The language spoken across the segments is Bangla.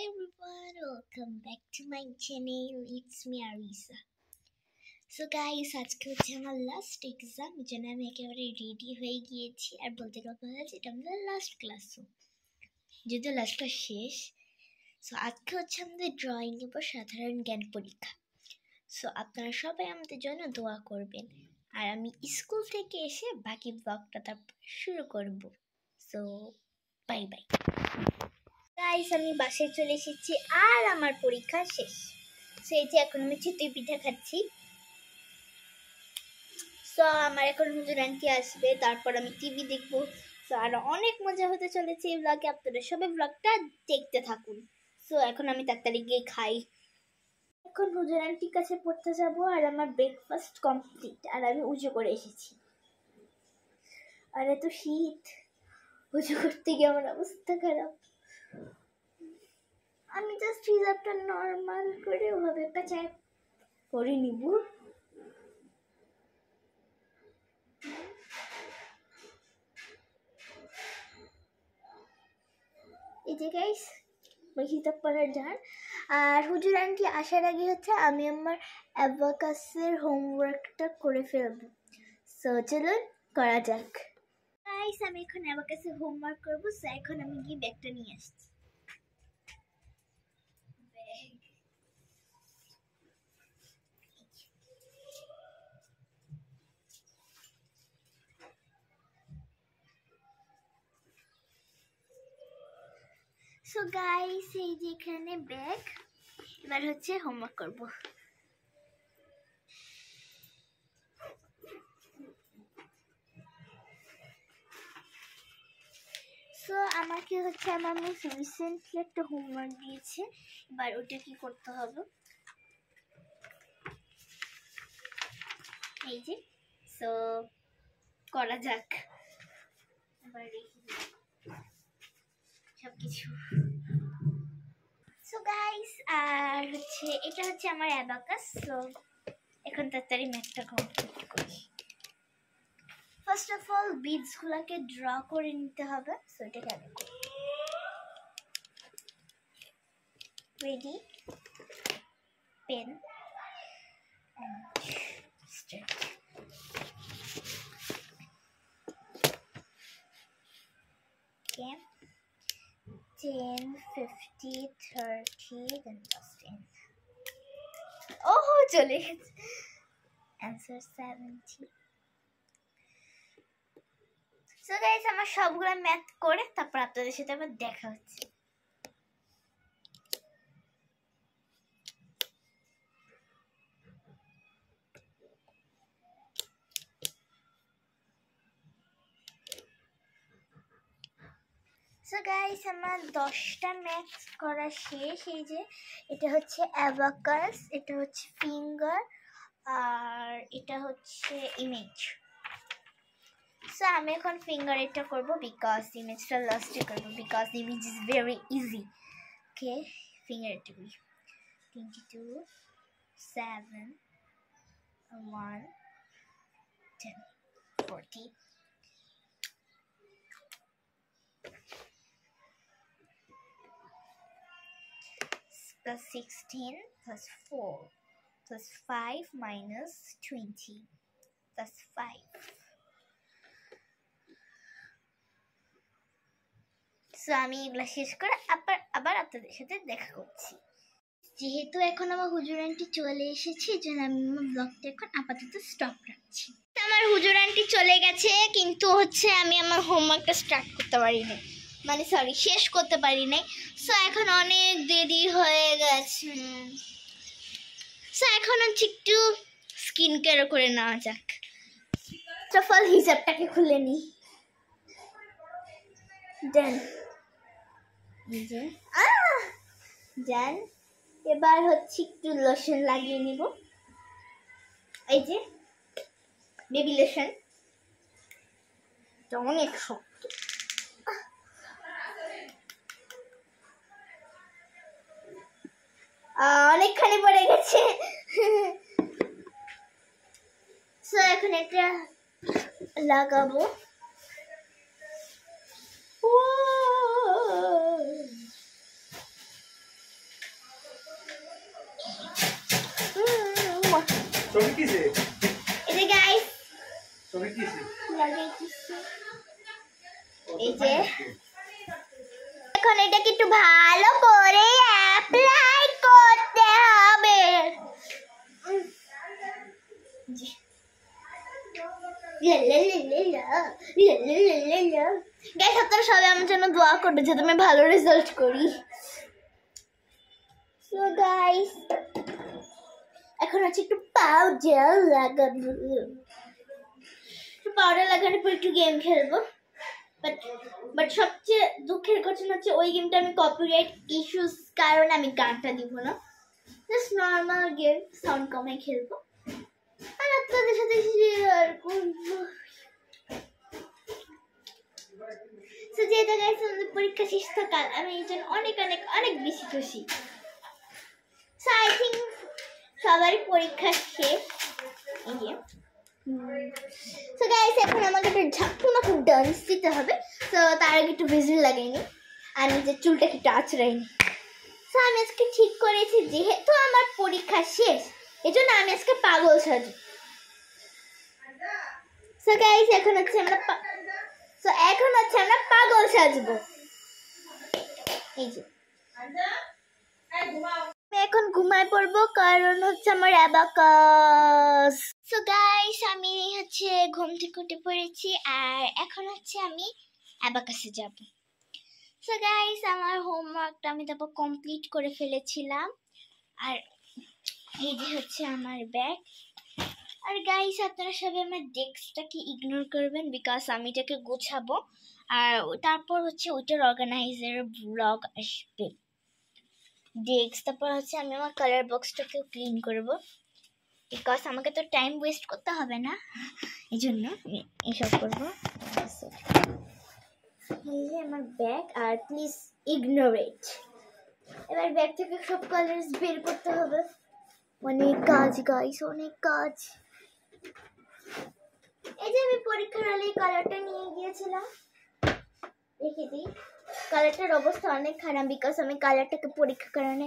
everyone, welcome back to my channel. It's me Arisa. So guys, আজকে হচ্ছে আমার লাস্ট এক্সাম, যেন আমি একেবারে রেডি হয়ে গিয়েছি। আর বলতে কথা হচ্ছে এটা আমাদের লাস্ট ক্লাসও, যেহেতু লাস্ট ক্লাস শেষ। সো আজকে হচ্ছে আমাদের ড্রয়িং এর সাধারণ জ্ঞান পরীক্ষা। সো আপনারা সবাই আমাদের জন্য দোয়া করবেন। আর আমি স্কুল থেকে এসে বাকি ব্লগটা তারপর শুরু করব। সো বাই বাই গাইস, আমি বাসায় চলে এসেছি আর আমার পরীক্ষা শেষ। সেই যে এখন আমি চিতই পিঠা খাচ্ছি। সো আমার এখন হুজুর আন্টি আসবে, তারপর আমি টিভি দেখবো। সো আর অনেক মজা হতে চলেছে এই ব্লগে, আপনারা সবাই ব্লগটা দেখতে থাকুন। সো এখন আমি তাড়াতাড়ি গিয়ে খাই। এখন হুজুর আন্টির কাছে পড়তে যাব, আর আমার ব্রেকফাস্ট কমপ্লিট, আর আমি উজু করে এসেছি। আর এত শীত, উজু করতে গিয়ে আমার অবস্থা খারাপ। আমি জাস্ট হিজাবটা নর্মাল করে ওভাবে পেঁচায় করে নিব। এই যে গাইস, ওই হিজাব পরার যান। আর হুজুর আন্টি আসার আগে হচ্ছে আমি আমার অ্যাবাকাসের হোমওয়ার্কটা করে ফেলবো। সো চলুন করা যাক। গাইস, আমি এখন অ্যাবাকাসের হোমওয়ার্ক করবো। সো এখন আমি গিয়ে ব্যাগটা নিয়ে আসছি। সো গাইস, এই যে এখানে ব্যাগ, এবার হচ্ছে হোমওয়ার্ক করব। সো আমাকে হচ্ছে আমার মিস রিসেন্টলি একটা হোমওয়ার্ক দিয়েছে, এবার ওটা কি করতে হবে। এই যে, সো করা যাক। এবার সবকিছু। সো গাইস, আর হচ্ছে এটা হচ্ছে আমার অ্যাবাকাস। সো এখন তাড়াতাড়ি ম্যাথটা কমপ্লিট করি। ফার্স্ট অফ অল বিটসগুলোকে ড্র করে নিতে হবে। সো এটাকে আগে করি। Ready, pen and start. Okay, 10, 50, 30, then plus 10. Oh, চলে গেছে। Answer 70. So guys, আমার সবগুলো ম্যাথ করে তারপর আপনাদের সাথে আবার দেখা হচ্ছে। সো গাইস, আমার 10টা ম্যাথ করা শেষ। এই যে এটা হচ্ছে অ্যাবাকাস, এটা হচ্ছে ফিঙ্গার, আর এটা হচ্ছে ইমেজ। সো আমি এখন ফিঙ্গার এটা করব, বিকজ ইমেজটা লাস্টে করব, because image is very easy. Okay, finger এটা করি। 22, 7, 1, 10, 40, plus 16 plus 4 plus 5 minus 20 plus 5. So আমি এগুলা শেষ করে আবার আপনাদের সাথে দেখা করছি। যেহেতু এখন আমার হুজুর আন্টি চলে এসেছে, এই জন্য আমি আমার ব্লগটা এখন আপাতত স্টপ রাখছি। আমার হুজুর আন্টি চলে গেছে, কিন্তু হচ্ছে আমি আমার হোমওয়ার্কটা স্টার্ট করতে পারি নাই, মানে সরি, শেষ করতে পারি নাই। সো এখন অনেক দেরি হয়ে গেছে। সো এখন হচ্ছে একটু স্কিন কেয়ার করে নেওয়া যাক। সফল হিসাবটাকে খুলে নিই। দেন দেন এবার হচ্ছে একটু লোশন লাগিয়ে নিব। এই যে বেবি লোশন, এটা অনেক শক্ত। অনেকখানি পড়ে গেছে। সো এখন এটা লাগাবো। ছবি কিসে? এই যে গাইস ছবি কিসে? লাগে কিছু এই যে এখন এটাকে একটু ভালো করে অ্যাপ্লাই করতে হবে। গাইস আপনারা সবাই আমার জন্য দোয়া করবে যাতে আমি ভালো রেজাল্ট করি। সো গাইস এখন আছে একটু পাউডার লাগাবো, পাউডার লাগানোর পর একটু গেম খেলবো। বাট সবচেয়ে দুঃখের ঘটনা হচ্ছে ওই গেমটা আমি কপিরাইট ইস্যুস কারণে আমি গানটা দিব না, জাস্ট নর্মাল গেম সাউন্ড কমায় খেলবো আর আপনাদের সাথে শেয়ার করবো। সো যেটা গাইস আমাদের পরীক্ষা শেষ থাকাল আমি এই জন্য অনেক অনেক অনেক বেশি খুশি। সো আই থিঙ্ক সবারই পরীক্ষা শেষ। সো গাইস এখন আমাকে একটু ঝাঁকুনাকু ডান্স দিতে হবে। সো তার আগে একটু ভিজিল লাগাইনি আর নিজের চুলটাকে একটু আঁচড়াইনি। সো আমি আজকে ঠিক করেছি যেহেতু আমার পরীক্ষা শেষ এই জন্য আমি আজকে পাগল সাজবো। সো গাইস এখন হচ্ছে আমরা পাগল সাজবো। এই যে আমি এখন ঘুমায় পড়বো কারণ হচ্ছে আমার অ্যাবাকাস। সো গাইস আমি হচ্ছে ঘুম থেকে উঠে পড়েছি আর এখন হচ্ছে আমি অ্যাবাকাসে যাব। সো গাইস আমার হোমওয়ার্কটা আমি তারপর কমপ্লিট করে ফেলেছিলাম আর এই যে হচ্ছে আমার ব্যাগ। আর গাইস আপনারা সবাই আমার ডেস্কটাকে ইগনোর করবেন বিকজ আমি এটাকে গোছাবো আর তারপর হচ্ছে ওইটার অর্গানাইজার ব্লগ আসবে। ডেস্ক তারপর হচ্ছে আমি আমার কালার বক্সটাকেও ক্লিন করব বিকজ আমাকে তো টাইম ওয়েস্ট করতে হবে না, এই জন্য আমি এসব করবো। এই যে আমার ব্যাগ আর প্লিজ ইগনোর ইট। এবার ব্যাগ থেকে সব কালার্স বের করতে হবে, অনেক কাজ গাইস অনেক কাজ। এই যে আমি পরীক্ষার হলে এই কালারটা নিয়ে গিয়েছিলাম, রেখে দিই। কালারটার অবস্থা অনেক খারাপ বিকজ আমি কালারটাকে পরীক্ষার কারণে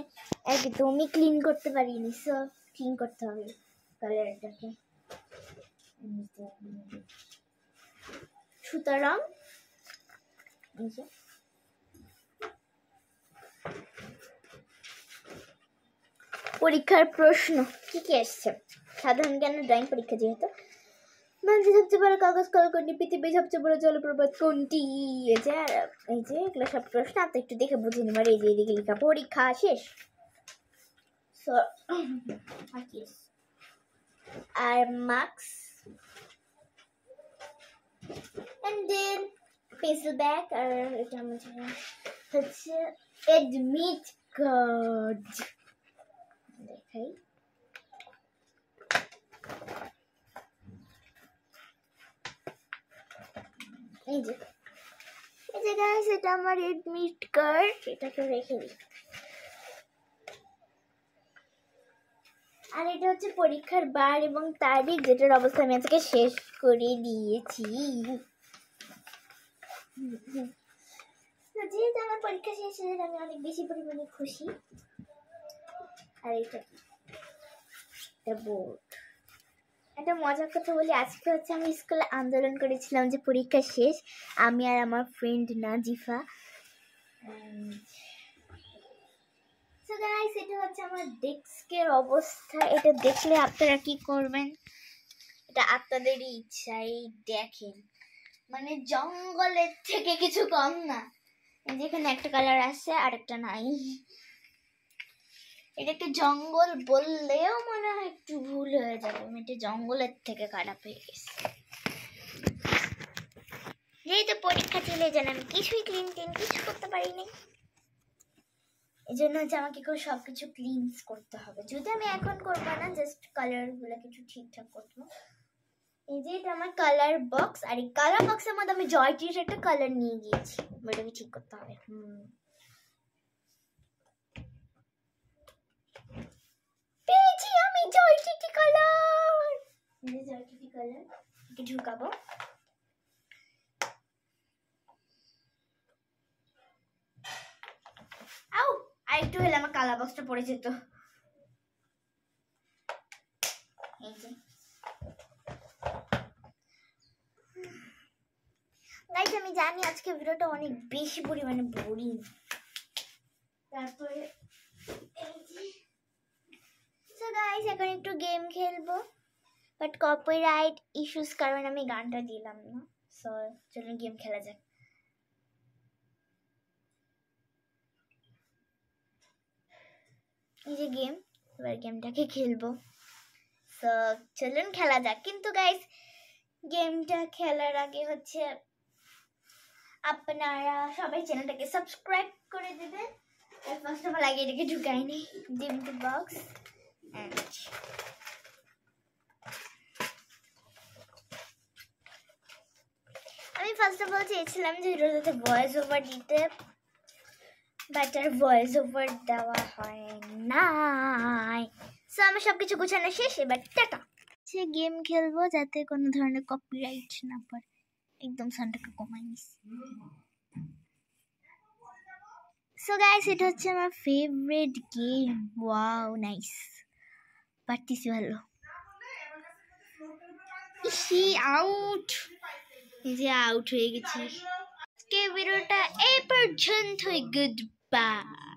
একদমই ক্লিন করতে পারিনি। সো ক্লিন করতে হবে কালারটাকে। সুতরাং পরীক্ষার প্রশ্ন কি কি আসছে, সাধারণ জ্ঞানের ড্রয়িং পরীক্ষা যেহেতু। মানুষের সবচেয়ে বড় কাগজ কল কোনটি, পৃথিবীর সবচেয়ে বড় জলপ্রপাত কোনটি, এই যে এগুলো সব প্রশ্ন আপনি একটু দেখে বুঝে নেবার। এই যে এদিকে লেখা পরীক্ষা শেষ। আর marks and then pencil bag আর এটা আমাদের হচ্ছে admit card। দেখাই এই যে গাইস এটা আমার এডমিট কার্ড, এটাকে রেখে দিই। আর এটা হচ্ছে পরীক্ষার বার এবং তারিখ যেটার অবস্থা আমি আজকে শেষ করে দিয়েছি। যেহেতু আমার পরীক্ষা শেষ হয়ে আমি অনেক বেশি পরিমাণে খুশি। আর এটা বোর্ড। একটা মজার কথা বলি, আজকে হচ্ছে আমি স্কুলে আন্দোলন করেছিলাম যে পরীক্ষা শেষ, আমি আর আমার ফ্রেন্ড নাজিফা। সো গাইস এটা হচ্ছে আমার ডেস্কের অবস্থা। এটা দেখলে আপনারা কি করবেন এটা আপনাদেরই ইচ্ছা। এই দেখেন মানে জঙ্গলের থেকে কিছু কম না। যেখানে একটা কালার আছে আর একটা নাই, এটাকে জঙ্গল বললেও মনে হয় একটু ভুল হয়ে যাবে, এটা জঙ্গলের থেকে খারাপ হয়ে গেছে। যেহেতু পরীক্ষা চলে যান আমি কিছুই ক্লিন কিছু করতে পারিনি, এই জন্য হচ্ছে আমাকে সবকিছু ক্লিন করতে হবে। যদি আমি এখন করবো না, জাস্ট কালার গুলো কিছু ঠিকঠাক করবো। এই যে এটা আমার কালার বক্স আর এই কালার বক্সের মধ্যে আমি জয়টির একটা কালার নিয়ে গিয়েছি, ওটাকে ঠিক করতে হবে। পেয়েছি আমি জয়টিটি কালার। এই জয়টিটি কালার একে ঢুকাবো। আউ আরেকটু হলে আমার কালার বক্সটা পড়ে যেত। এই যে গাইস, আমি জানি আজকে ভিডিওটা অনেক বেশি পরিমাণে বোরিং। তারপরে সো গাইস, এখন একটু গেম খেলবো, বাট কপিরাইট ইস্যুস কারণে আমি গানটা দিলাম না। সো চলুন গেম খেলা যাক। এই যে গেম, এবার গেমটাকে খেলবো। সো চলুন খেলা যাক। কিন্তু গাইস, গেমটা খেলার আগে হচ্ছে আপনারা সবাই চ্যানেলটাকে সাবস্ক্রাইব করে দেবেন। ফার্স্ট অফ অল আগে এটাকে ঢুকাই নেই ডিমটি বক্স। আমি ফার্স্ট অফ অল চেয়েছিলাম যে এটাতে ভয়েস ওভার দিতে, বাট আর ভয়েস ওভার দেওয়া হয় নাই। সো আমার সবকিছু গোছানো শেষ, এবার টাটা। সে গেম খেলবো যাতে কোনো ধরনের কপিরাইট না পড়ে। একদম সাউন্ডটাকে কমাই নিছি। সো গাইস, এটা হচ্ছে আমার ফেভারিট গেম। Wow, nice. পারতেছি ভালো। ইসি আউট, এই যে আউট হয়ে গেছি। আজকে ভিডিওটা এই পর্যন্তই। Good bye.